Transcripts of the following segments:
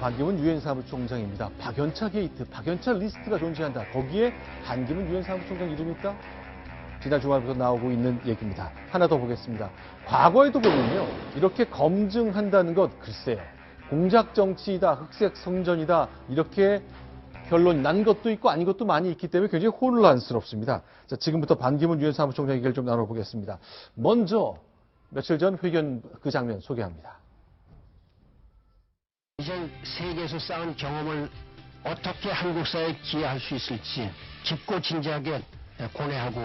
반기문 유엔 사무총장입니다. 박연차 게이트, 박연차 리스트가 존재한다. 거기에 반기문 유엔 사무총장 이름이 있다? 지난 주말부터 나오고 있는 얘기입니다. 하나 더 보겠습니다. 과거에도 보면요, 이렇게 검증한다는 것, 글쎄요, 공작 정치이다, 흑색 성전이다, 이렇게 결론이 난 것도 있고 아닌 것도 많이 있기 때문에 굉장히 혼란스럽습니다. 자, 지금부터 반기문 유엔 사무총장 얘기를 좀 나눠보겠습니다. 먼저 며칠 전 회견 그 장면 소개합니다. 이전 세계에서 쌓은 경험을 어떻게 한국 사회에 기여할 수 있을지 깊고 진지하게 고뇌하고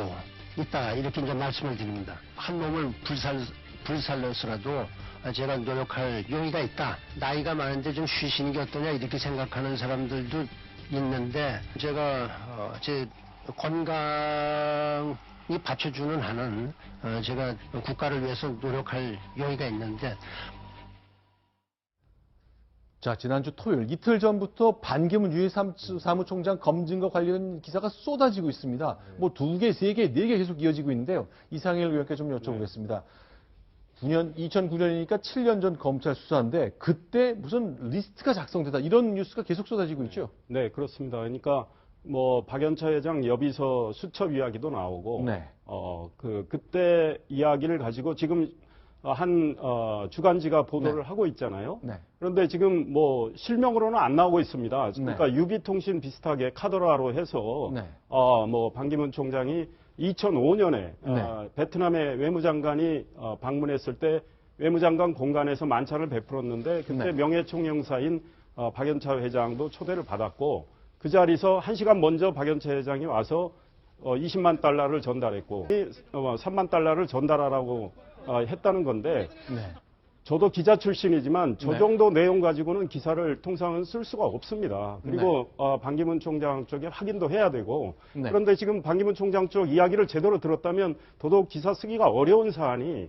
있다, 이렇게 이제 말씀을 드립니다. 한 놈을 불살려서라도 제가 노력할 용의가 있다. 나이가 많은데 좀 쉬시는 게 어떠냐, 이렇게 생각하는 사람들도 있는데, 제가 제 건강이 받쳐주는 한은 제가 국가를 위해서 노력할 용의가 있는데. 자, 지난주 토요일 이틀 전부터 반기문 유엔 사무총장 검증과 관련 기사가 쏟아지고 있습니다. 뭐 2개, 3개, 4개 계속 이어지고 있는데요. 이상일 의원께 좀 여쭤보겠습니다. 2009년이니까 7년 전 검찰 수사인데 그때 무슨 리스트가 작성되다, 이런 뉴스가 계속 쏟아지고 있죠? 네, 그렇습니다. 그러니까 뭐 박연차 회장 여비서 수첩 이야기도 나오고, 네. 그때 이야기를 가지고 지금 한 주간지가 보도를 하고 있잖아요. 네. 그런데 지금 뭐 실명으로는 안 나오고 있습니다. 그러니까 유비통신 비슷하게 카더라로 해서 뭐 반기문 총장이 2005년에 베트남의 외무장관이 방문했을 때 외무장관 공간에서 만찬을 베풀었는데 그때 명예총영사인 박연차 회장도 초대를 받았고, 그 자리에서 1시간 먼저 박연차 회장이 와서 20만 달러를 전달했고 3만 달러를 전달하라고 했다는 건데, 저도 기자 출신이지만 저 정도 내용 가지고는 기사를 통상은 쓸 수가 없습니다. 그리고 반기문 총장 쪽에 확인도 해야 되고, 그런데 지금 반기문 총장 쪽 이야기를 제대로 들었다면 더더욱 기사 쓰기가 어려운 사안이,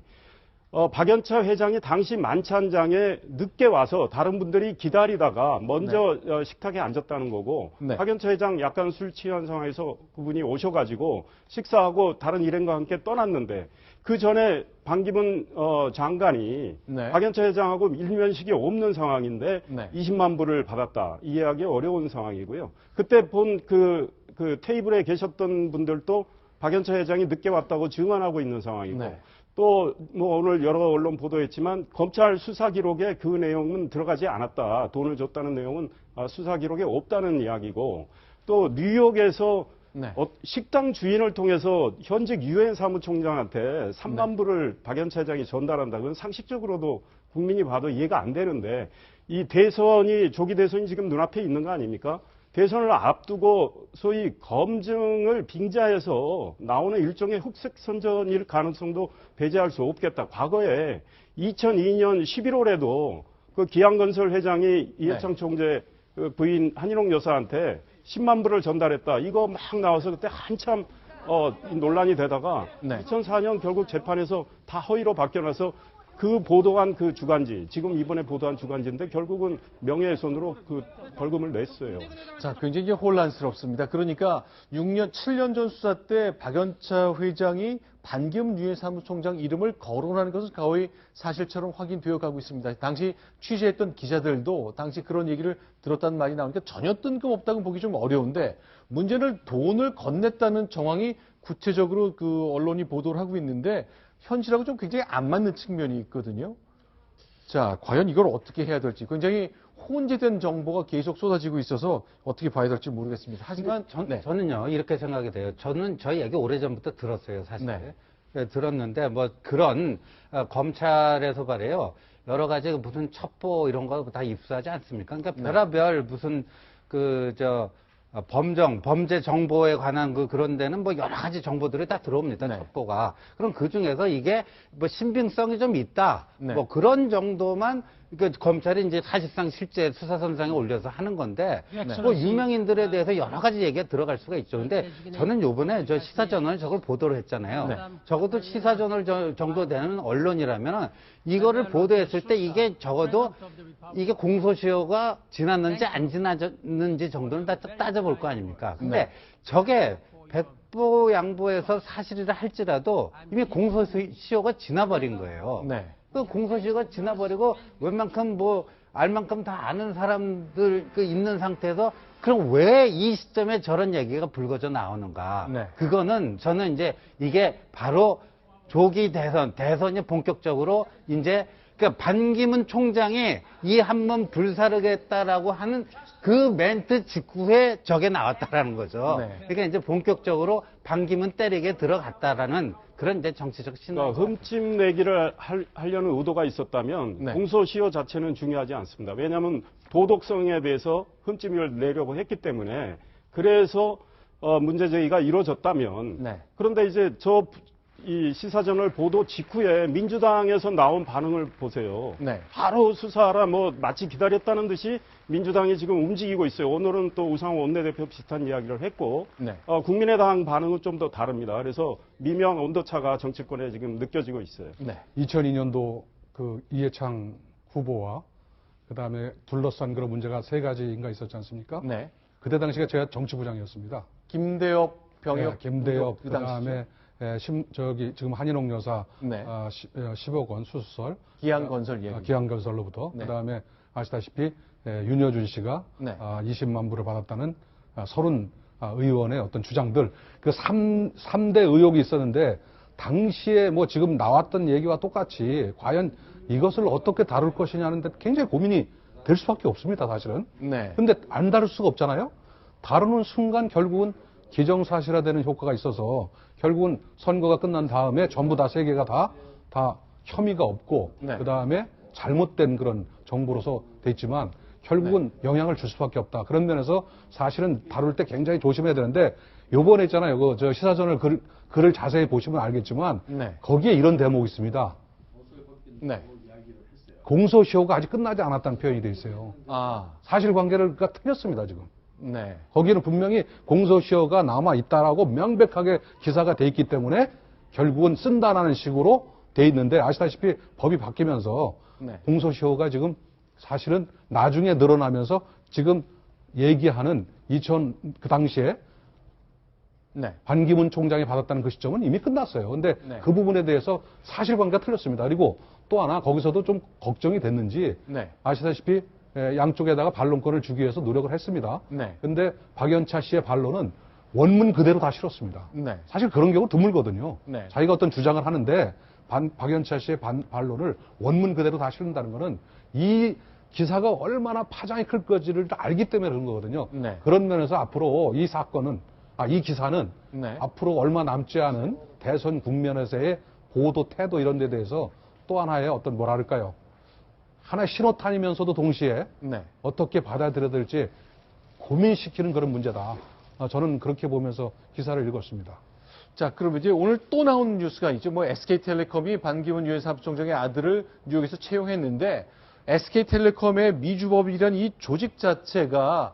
박연차 회장이 당시 만찬장에 늦게 와서 다른 분들이 기다리다가 먼저 식탁에 앉았다는 거고, 박연차 회장 약간 술 취한 상황에서 그분이 오셔가지고 식사하고 다른 일행과 함께 떠났는데, 그 전에 반기문 장관이 박연차 회장하고 일면식이 없는 상황인데 20만 불을 받았다, 이해하기 어려운 상황이고요. 그때 본 그 테이블에 계셨던 분들도 박연차 회장이 늦게 왔다고 증언하고 있는 상황이고, 또 뭐 오늘 여러 언론 보도했지만 검찰 수사 기록에 그 내용은 들어가지 않았다, 돈을 줬다는 내용은 수사 기록에 없다는 이야기고, 또 뉴욕에서 식당 주인을 통해서 현직 유엔 사무총장한테 3만 불을 박연차 회장이 전달한다, 그건 상식적으로도 국민이 봐도 이해가 안 되는데, 이 대선이, 조기 대선이 지금 눈앞에 있는 거 아닙니까? 대선을 앞두고 소위 검증을 빙자해서 나오는 일종의 흑색 선전일 가능성도 배제할 수 없겠다. 과거에 2002년 11월에도 그 기양건설 회장이 이해창 총재 그 부인 한인옥 여사한테 10만 불을 전달했다, 이거 막 나와서 그때 한참 논란이 되다가 2004년 결국 재판에서 다 허위로 바뀌어나서 그 보도한 그 주간지, 지금 이번에 보도한 주간지인데 결국은 명예훼손으로 그 벌금을 냈어요. 자, 굉장히 혼란스럽습니다. 그러니까 7년 전 수사 때 박연차 회장이 반기문 유엔 사무총장 이름을 거론하는 것은 거의 사실처럼 확인되어 가고 있습니다. 당시 취재했던 기자들도 당시 그런 얘기를 들었다는 말이 나오니까 전혀 뜬금없다고 보기 좀 어려운데, 문제는 돈을 건넸다는 정황이 구체적으로 그 언론이 보도를 하고 있는데 현실하고 좀 굉장히 안 맞는 측면이 있거든요. 자, 과연 이걸 어떻게 해야 될지 굉장히 혼재된 정보가 계속 쏟아지고 있어서 어떻게 봐야 될지 모르겠습니다. 하지만 저는요, 이렇게 생각이 돼요. 저는 저희 얘기 오래전부터 들었어요, 사실. 들었는데 뭐 그런 검찰에서 말이에요, 여러 가지 무슨 첩보 이런 거 다 입수하지 않습니까? 그러니까 별의별 무슨 범죄 정보에 관한 그런 데는 뭐 여러 가지 정보들이 다 들어옵니다, 첩보가. 그럼 그 중에서 이게 뭐 신빙성이 좀 있다, 뭐 그런 정도만 그러니까 검찰이 이제 사실상 실제 수사선상에 올려서 하는 건데, 뭐 유명인들에 대해서 여러 가지 얘기가 들어갈 수가 있죠. 근데 저는 요번에 저 시사저널 저걸 보도를 했잖아요. 적어도 시사저널 정도 되는 언론이라면 이거를 보도했을 때 이게 적어도 이게 공소시효가 지났는지 안 지났는지 정도는 다 따져볼 거 아닙니까? 근데 저게 백보양보해서 사실이라 할지라도 이미 공소시효가 지나버린 거예요. 그 공소시효가 지나버리고 웬만큼 뭐 알 만큼 다 아는 사람들 있는 상태에서 그럼 왜 이 시점에 저런 얘기가 불거져 나오는가? 네. 그거는 저는 이제 이게 바로 조기 대선이 본격적으로 이제 그러니까 반기문 총장이 이 한 번 불사르겠다라고 하는 그 멘트 직후에 저게 나왔다라는 거죠. 네. 그러니까 이제 본격적으로 반기문 때리게 들어갔다라는 그런 이제 정치적 신호. 그러니까 흠집 내기를 하려는 의도가 있었다면 네. 공소시효 자체는 중요하지 않습니다. 왜냐하면 도덕성에 대해서 흠집을 내려고 했기 때문에 그래서 문제 제기가 이루어졌다면 네. 그런데 이제 이 시사저널 보도 직후에 민주당에서 나온 반응을 보세요. 네. 바로 수사하라 뭐 마치 기다렸다는 듯이 민주당이 지금 움직이고 있어요. 오늘은 또 우상호 원내대표 비슷한 이야기를 했고 네. 국민의당 반응은 좀 더 다릅니다. 그래서 미묘한 온도차가 정치권에 지금 느껴지고 있어요. 네. 2002년도 그 이해창 후보와 그다음에 둘러싼 그런 문제가 3가지인가 있었지 않습니까? 네. 그때 당시가 제가 정치부장이었습니다. 김대엽 병역 네, 김대엽 그 당시죠. 그다음에 지금 한인옥 여사 네. 10억 원 수수설 기양건설 얘기. 기양건설로부터 네. 그다음에 아시다시피 윤여준 씨가 네. 20만 불을 받았다는 30 의원의 어떤 주장들 그 3대 의혹이 있었는데 당시에 뭐 지금 나왔던 얘기와 똑같이 과연 이것을 어떻게 다룰 것이냐는 데 굉장히 고민이 될 수밖에 없습니다, 사실은. 네. 근데 안 다룰 수가 없잖아요. 다루는 순간 결국은 기정사실화되는 효과가 있어서 결국은 선거가 끝난 다음에 전부 다 3개가 다 혐의가 없고 네. 그다음에 잘못된 그런 정보로서 돼 있지만 결국은 영향을 줄 수밖에 없다. 그런 면에서 사실은 다룰 때 굉장히 조심해야 되는데 요번에 있잖아요. 저 시사저널 글을 자세히 보시면 알겠지만 네. 거기에 이런 대목이 있습니다. 네. 공소시효가 아직 끝나지 않았다는 표현이 돼 있어요. 아. 사실관계를 틀렸습니다, 지금. 네. 거기에는 분명히 공소시효가 남아 있다라고 명백하게 기사가 돼 있기 때문에 결국은 쓴다라는 식으로 돼 있는데 아시다시피 법이 바뀌면서 네. 공소시효가 지금 사실은 나중에 늘어나면서 지금 얘기하는 그 당시에 네. 반기문 총장이 받았다는 그 시점은 이미 끝났어요. 근데 네. 그 부분에 대해서 사실관계가 틀렸습니다. 그리고 또 하나 거기서도 좀 걱정이 됐는지 네. 아시다시피 양쪽에다가 반론권을 주기 위해서 노력을 했습니다. 네. 근데 박연차 씨의 반론은 원문 그대로 다 실었습니다. 네. 사실 그런 경우 드물거든요. 네. 자기가 어떤 주장을 하는데 박연차 씨의 반론을 원문 그대로 다 실는다는 것은 이 기사가 얼마나 파장이 클 것을 알기 때문에 그런 거거든요. 네. 그런 면에서 앞으로 이 기사는 네. 앞으로 얼마 남지 않은 대선 국면에서의 보도 태도 이런 데 대해서 또 하나의 어떤 뭐랄까요. 하나의 신호탄이면서도 동시에 네. 어떻게 받아들여야 될지 고민시키는 그런 문제다. 저는 그렇게 보면서 기사를 읽었습니다. 자, 그럼 이제 오늘 또 나온 뉴스가 있죠. 뭐 SK텔레콤이 반기문 유엔 사무총장의 아들을 뉴욕에서 채용했는데 SK텔레콤의 미주법이란 이 조직 자체가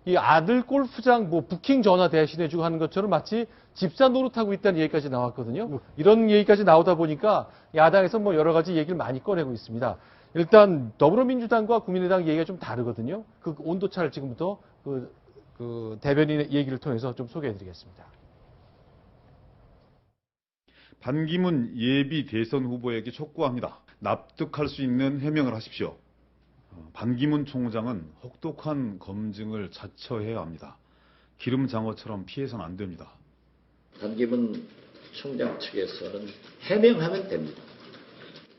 이 아들 골프장 뭐 부킹 전화 대신해주고 하는 것처럼 마치 집사 노릇하고 있다는 얘기까지 나왔거든요. 이런 얘기까지 나오다 보니까 야당에서 뭐 여러 가지 얘기를 많이 꺼내고 있습니다. 일단 더불어민주당과 국민의당 얘기가 좀 다르거든요. 그 온도차를 지금부터 그 대변인의 얘기를 통해서 좀 소개해드리겠습니다. 반기문 예비 대선 후보에게 촉구합니다. 납득할 수 있는 해명을 하십시오. 반기문 총장은 혹독한 검증을 자처해야 합니다. 기름장어처럼 피해서는 안 됩니다. 반기문 총장 측에서는 해명하면 됩니다.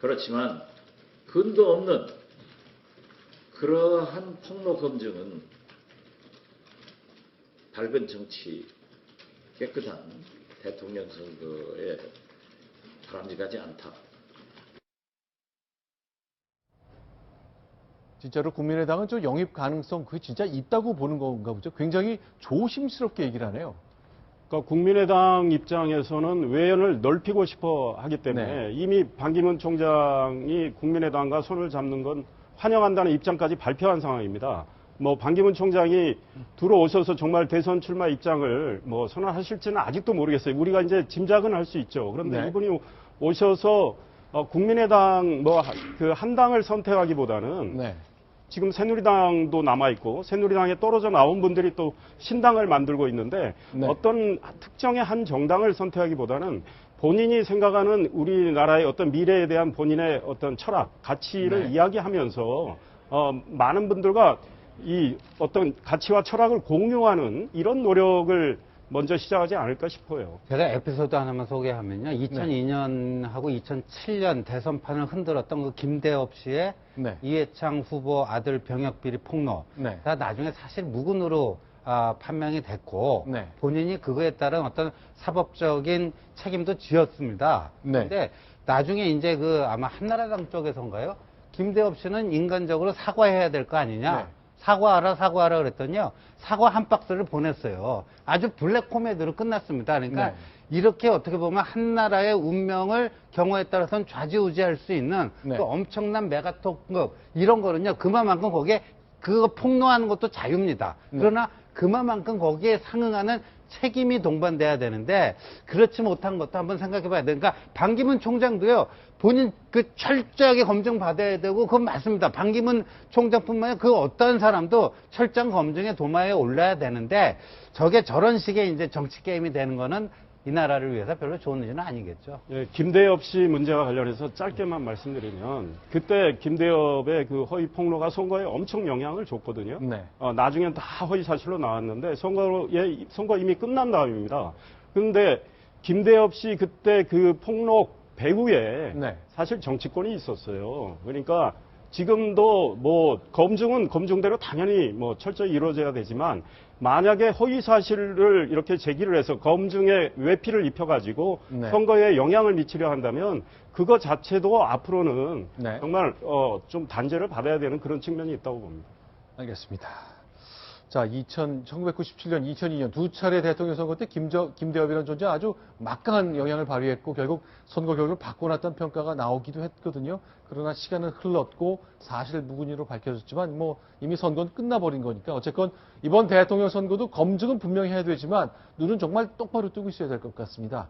그렇지만 근거 없는 그러한 폭로 검증은 밝은 정치, 깨끗한 대통령 선거에 바람직하지 않다. 진짜로 국민의당은 저 영입 가능성 그게 진짜 있다고 보는 건가 보죠. 굉장히 조심스럽게 얘기를 하네요. 그러니까 국민의당 입장에서는 외연을 넓히고 싶어 하기 때문에 네. 이미 반기문 총장이 국민의당과 손을 잡는 건 환영한다는 입장까지 발표한 상황입니다. 뭐 반기문 총장이 들어오셔서 정말 대선 출마 입장을 뭐 선언하실지는 아직도 모르겠어요. 우리가 이제 짐작은 할 수 있죠. 그런데 네. 이분이 오셔서 국민의당 뭐 그 한 당을 선택하기보다는 네. 지금 새누리당도 남아있고 새누리당에 떨어져 나온 분들이 또 신당을 만들고 있는데 네. 어떤 특정의 한 정당을 선택하기보다는 본인이 생각하는 우리나라의 어떤 미래에 대한 본인의 어떤 철학, 가치를 네. 이야기하면서 많은 분들과 이 어떤 가치와 철학을 공유하는 이런 노력을 먼저 시작하지 않을까 싶어요. 제가 에피소드 하나만 소개하면요. 2002년하고 2007년 대선판을 흔들었던 그 김대엽 씨의 네. 이해창 후보 아들 병역비리 폭로. 네. 다 나중에 사실 무근으로 판명이 됐고 네. 본인이 그거에 따른 어떤 사법적인 책임도 지었습니다. 네. 그런데 나중에 이제 그 아마 한나라당 쪽에서인가요? 김대엽 씨는 인간적으로 사과해야 될 거 아니냐? 네. 사과하라 그랬더니요. 사과 한 박스를 보냈어요. 아주 블랙 코미디로 끝났습니다. 그러니까 네. 이렇게 어떻게 보면 한 나라의 운명을 경우에 따라서는 좌지우지할 수 있는 네. 그 엄청난 메가톡급 이런 거는요. 그만큼 거기에 그거 폭로하는 것도 자유입니다. 네. 그러나 그만큼 거기에 상응하는 책임이 동반돼야 되는데 그렇지 못한 것도 한번 생각해 봐야 돼요. 그러니까 반기문 총장도요. 본인 그 철저하게 검증받아야 되고 그건 맞습니다. 반기문 총장뿐만 아니라 그 어떤 사람도 철저한 검증의 도마에 올라야 되는데 저게 저런 식의 이제 정치 게임이 되는 거는 이 나라를 위해서 별로 좋은 일은 아니겠죠. 예, 김대엽 씨 문제와 관련해서 짧게만 말씀드리면 그때 김대엽의 그 허위 폭로가 선거에 엄청 영향을 줬거든요. 네. 나중엔 다 허위 사실로 나왔는데 선거 이미 끝난 다음입니다. 그런데 김대엽 씨 그때 그 폭로 배후에 네. 사실 정치권이 있었어요. 그러니까 지금도 뭐 검증은 검증대로 당연히 뭐 철저히 이루어져야 되지만 만약에 허위 사실을 이렇게 제기를 해서 검증에 외피를 입혀가지고 네. 선거에 영향을 미치려 한다면 그거 자체도 앞으로는 네. 정말 좀 단죄를 받아야 되는 그런 측면이 있다고 봅니다. 알겠습니다. 자, 1997년, 2002년 두 차례 대통령 선거 때 김대엽이라는 존재 아주 막강한 영향을 발휘했고 결국 선거 결과를 바꿔놨다는 평가가 나오기도 했거든요. 그러나 시간은 흘렀고 사실 무근이로 밝혀졌지만 뭐 이미 선거는 끝나버린 거니까 어쨌건 이번 대통령 선거도 검증은 분명히 해야 되지만 눈은 정말 똑바로 뜨고 있어야 될 것 같습니다.